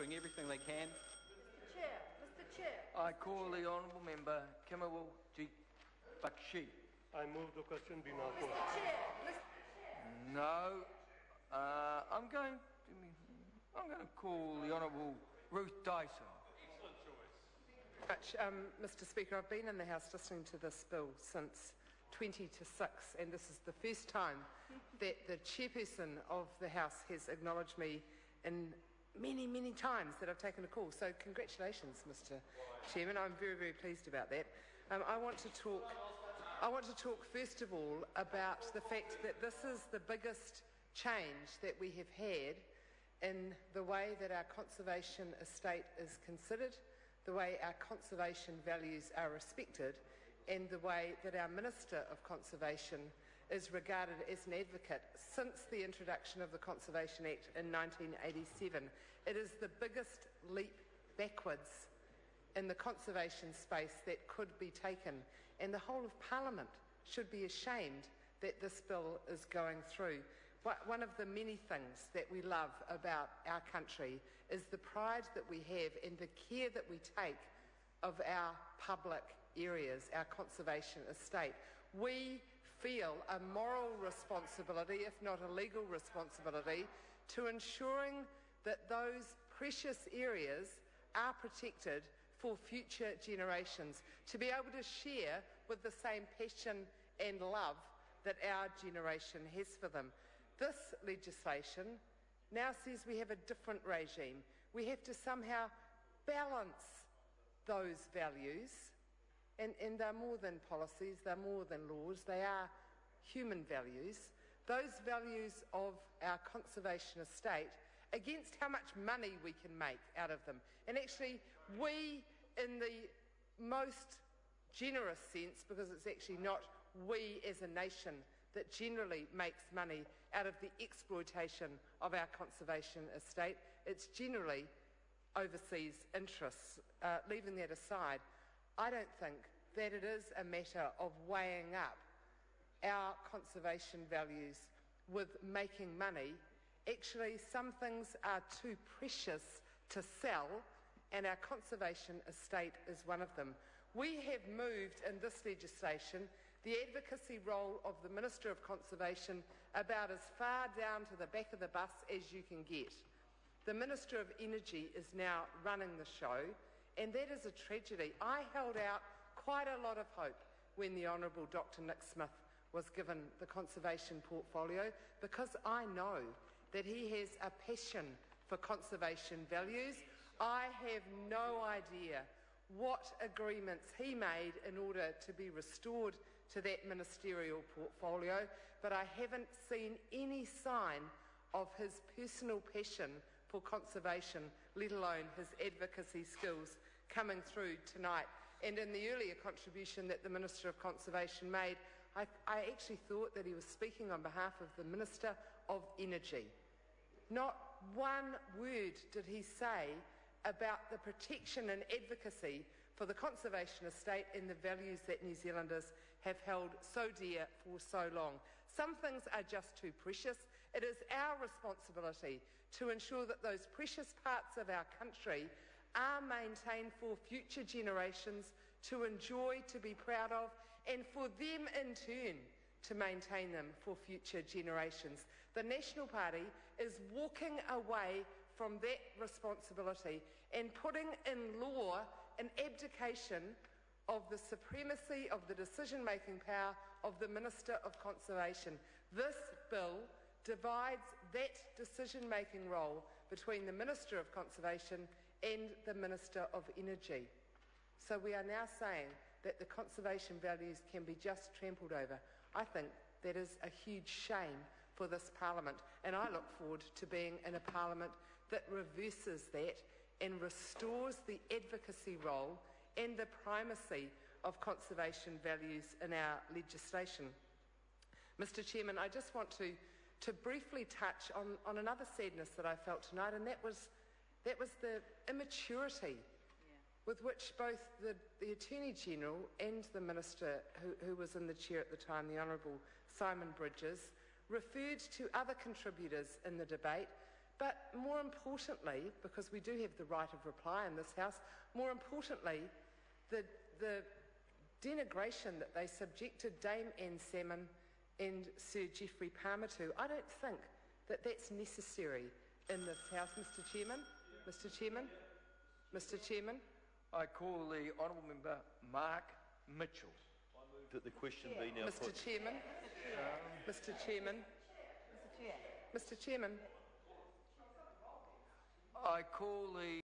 doing everything they can. Mr Chair. I call the Honourable Member Kimawal Jeet Bakshi. I move the question be now put. Mr Chair. No. I'm going to call the Honourable Ruth Dyson. Mr Speaker, I've been in the House listening to this bill since 20 to 6, and this is the first time that the chairperson of the House has acknowledged me in many, many times that I've taken a call. So congratulations, Mr Chairman. I'm very, very pleased about that. I want to talk first of all about the fact that this is the biggest change that we have had in the way that our conservation estate is considered, the way our conservation values are respected, and the way that our Minister of Conservation is regarded as an advocate since the introduction of the Conservation Act in 1987. It is the biggest leap backwards in the conservation space that could be taken, and the whole of Parliament should be ashamed that this bill is going through. One of the many things that we love about our country is the pride that we have and the care that we take of our public areas, our conservation estate. We feel a moral responsibility, if not a legal responsibility, to ensuring that those precious areas are protected for future generations, to be able to share with the same passion and love that our generation has for them. This legislation now says we have a different regime. We have to somehow balance those values, and they're more than policies, they're more than laws, they are human values, those values of our conservation estate against how much money we can make out of them. And actually, we, in the most generous sense, because it's actually not we as a nation that generally makes money out of the exploitation of our conservation estate, it's generally overseas interests. Leaving that aside, I don't think that it is a matter of weighing up our conservation values with making money. Actually, some things are too precious to sell, and our conservation estate is one of them. We have moved in this legislation the advocacy role of the Minister of Conservation about as far down to the back of the bus as you can get. The Minister of Energy is now running the show, and that is a tragedy. I held out quite a lot of hope when the Honourable Dr Nick Smith was given the conservation portfolio, because I know that he has a passion for conservation values. I have no idea what agreements he made in order to be restored to that ministerial portfolio, but I haven't seen any sign of his personal passion for conservation, let alone his advocacy skills, coming through tonight. And in the earlier contribution that the Minister of Conservation made, I actually thought that he was speaking on behalf of the Minister of Energy. Not one word did he say about the protection and advocacy for the conservation estate and the values that New Zealanders have held so dear for so long. Some things are just too precious. It is our responsibility to ensure that those precious parts of our country are maintained for future generations to enjoy, to be proud of, and for them in turn to maintain them for future generations. The National Party is walking away from that responsibility and putting in law an abdication of the supremacy of the decision-making power of the Minister of Conservation. This bill divides that decision-making role between the Minister of Conservation and the Minister of Energy. So we are now saying that the conservation values can be just trampled over. I think that is a huge shame for this Parliament, and I look forward to being in a Parliament that reverses that and restores the advocacy role and the primacy of conservation values in our legislation. Mr Chairman, I just want to briefly touch on another sadness that I felt tonight, and that was the immaturity with which both the Attorney-General and the Minister who was in the chair at the time, the Honourable Simon Bridges, referred to other contributors in the debate, But more importantly, because we do have the right of reply in this House, more importantly, the denigration that they subjected Dame Anne Salmon and Sir Geoffrey Palmer to, I don't think that that's necessary in this House, Mr. Chairman. Mr. Chairman. Mr. Chairman. I call the honourable member Mark Mitchell. That the question be now Mr. put. Chairman. Mr. Chairman. Mr. Chair. Mr. Chairman. I call the